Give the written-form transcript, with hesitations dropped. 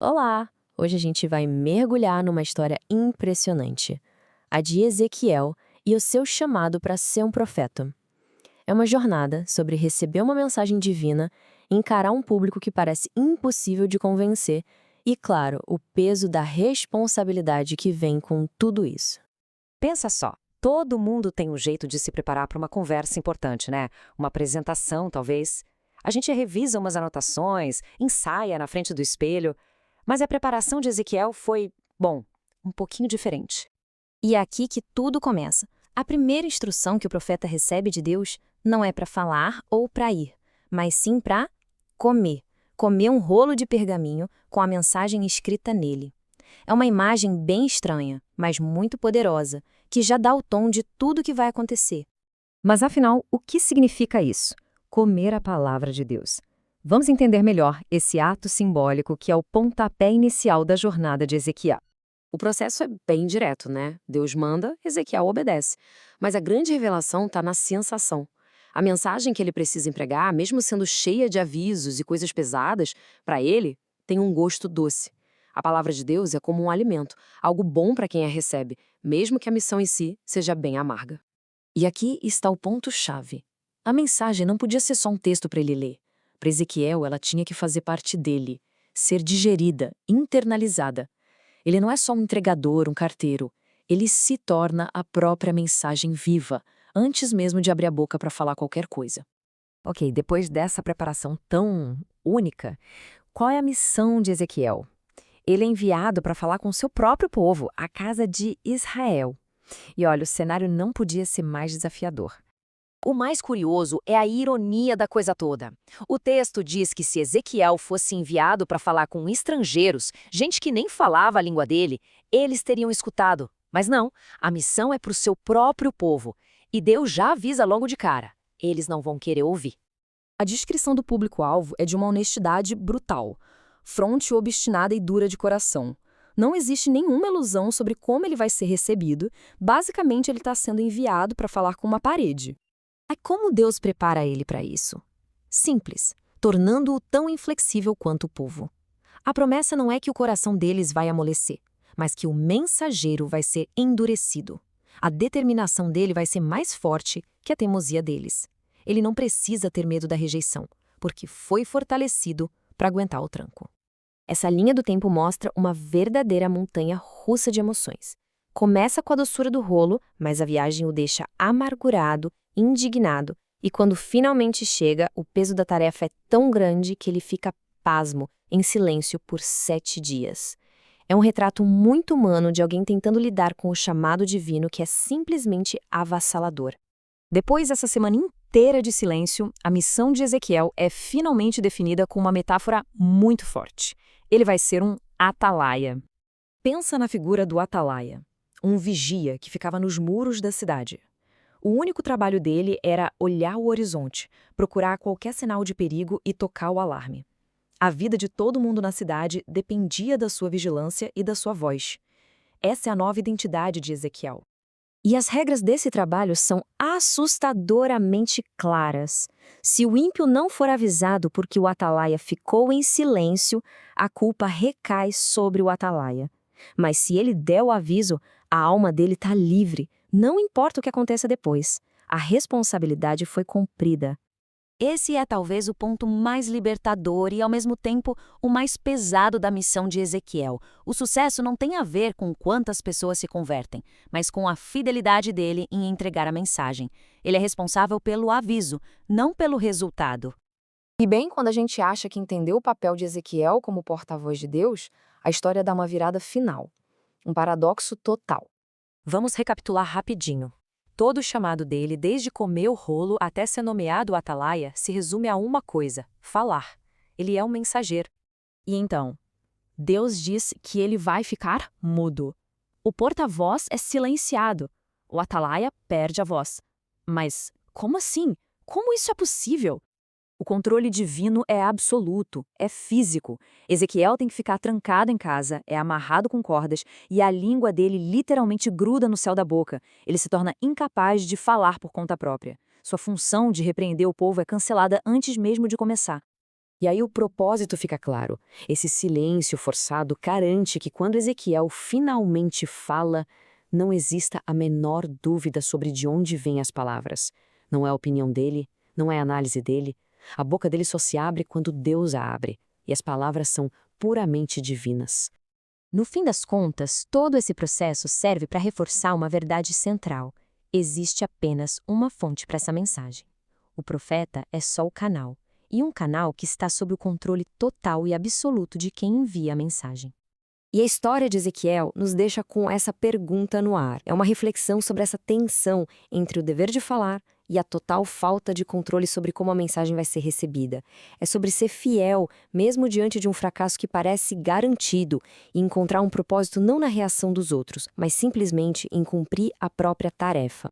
Olá! Hoje a gente vai mergulhar numa história impressionante, a de Ezequiel e o seu chamado para ser um profeta. É uma jornada sobre receber uma mensagem divina, encarar um público que parece impossível de convencer e, claro, o peso da responsabilidade que vem com tudo isso. Pensa só, todo mundo tem um jeito de se preparar para uma conversa importante, né? Uma apresentação, talvez. A gente revisa umas anotações, ensaia na frente do espelho, mas a preparação de Ezequiel foi, bom, um pouquinho diferente. E é aqui que tudo começa. A primeira instrução que o profeta recebe de Deus não é para falar ou para ir, mas sim para comer. Comer um rolo de pergaminho com a mensagem escrita nele. É uma imagem bem estranha, mas muito poderosa, que já dá o tom de tudo que vai acontecer. Mas afinal, o que significa isso? Comer a palavra de Deus. Vamos entender melhor esse ato simbólico que é o pontapé inicial da jornada de Ezequiel. O processo é bem direto, né? Deus manda, Ezequiel obedece. Mas a grande revelação está na sensação. A mensagem que ele precisa empregar, mesmo sendo cheia de avisos e coisas pesadas, para ele, tem um gosto doce. A palavra de Deus é como um alimento, algo bom para quem a recebe, mesmo que a missão em si seja bem amarga. E aqui está o ponto-chave. A mensagem não podia ser só um texto para ele ler. Para Ezequiel, ela tinha que fazer parte dele, ser digerida, internalizada. Ele não é só um entregador, um carteiro. Ele se torna a própria mensagem viva, antes mesmo de abrir a boca para falar qualquer coisa. Ok, depois dessa preparação tão única, qual é a missão de Ezequiel? Ele é enviado para falar com o seu próprio povo, a casa de Israel. E olha, o cenário não podia ser mais desafiador. O mais curioso é a ironia da coisa toda. O texto diz que se Ezequiel fosse enviado para falar com estrangeiros, gente que nem falava a língua dele, eles teriam escutado. Mas não, a missão é para o seu próprio povo. E Deus já avisa logo de cara: eles não vão querer ouvir. A descrição do público-alvo é de uma honestidade brutal, fronte obstinada e dura de coração. Não existe nenhuma ilusão sobre como ele vai ser recebido, basicamente ele está sendo enviado para falar com uma parede. Mas como Deus prepara ele para isso? Simples, tornando-o tão inflexível quanto o povo. A promessa não é que o coração deles vai amolecer, mas que o mensageiro vai ser endurecido. A determinação dele vai ser mais forte que a teimosia deles. Ele não precisa ter medo da rejeição, porque foi fortalecido para aguentar o tranco. Essa linha do tempo mostra uma verdadeira montanha russa de emoções. Começa com a doçura do rolo, mas a viagem o deixa amargurado, indignado, e quando finalmente chega, o peso da tarefa é tão grande que ele fica pasmo, em silêncio por 7 dias. É um retrato muito humano de alguém tentando lidar com o chamado divino que é simplesmente avassalador. Depois dessa semana inteira de silêncio, a missão de Ezequiel é finalmente definida com uma metáfora muito forte. Ele vai ser um atalaia. Pensa na figura do atalaia, um vigia que ficava nos muros da cidade. O único trabalho dele era olhar o horizonte, procurar qualquer sinal de perigo e tocar o alarme. A vida de todo mundo na cidade dependia da sua vigilância e da sua voz. Essa é a nova identidade de Ezequiel. E as regras desse trabalho são assustadoramente claras. Se o ímpio não for avisado porque o atalaia ficou em silêncio, a culpa recai sobre o atalaia. Mas se ele der o aviso, a alma dele está livre, não importa o que aconteça depois. A responsabilidade foi cumprida. Esse é talvez o ponto mais libertador e, ao mesmo tempo, o mais pesado da missão de Ezequiel. O sucesso não tem a ver com quantas pessoas se convertem, mas com a fidelidade dele em entregar a mensagem. Ele é responsável pelo aviso, não pelo resultado. E bem, quando a gente acha que entendeu o papel de Ezequiel como porta-voz de Deus, a história dá uma virada final. Um paradoxo total. Vamos recapitular rapidinho. Todo o chamado dele, desde comer o rolo até ser nomeado atalaia, se resume a uma coisa: falar. Ele é um mensageiro. E então, Deus diz que ele vai ficar mudo. O porta-voz é silenciado. O atalaia perde a voz. Mas como assim? Como isso é possível? O controle divino é absoluto, é físico. Ezequiel tem que ficar trancado em casa, é amarrado com cordas e a língua dele literalmente gruda no céu da boca. Ele se torna incapaz de falar por conta própria. Sua função de repreender o povo é cancelada antes mesmo de começar. E aí o propósito fica claro. Esse silêncio forçado garante que quando Ezequiel finalmente fala, não exista a menor dúvida sobre de onde vêm as palavras. Não é a opinião dele, não é a análise dele. A boca dele só se abre quando Deus a abre. E as palavras são puramente divinas. No fim das contas, todo esse processo serve para reforçar uma verdade central. Existe apenas uma fonte para essa mensagem. O profeta é só o canal, e um canal que está sob o controle total e absoluto de quem envia a mensagem. E a história de Ezequiel nos deixa com essa pergunta no ar. É uma reflexão sobre essa tensão entre o dever de falar e a total falta de controle sobre como a mensagem vai ser recebida. É sobre ser fiel, mesmo diante de um fracasso que parece garantido, e encontrar um propósito não na reação dos outros, mas simplesmente em cumprir a própria tarefa.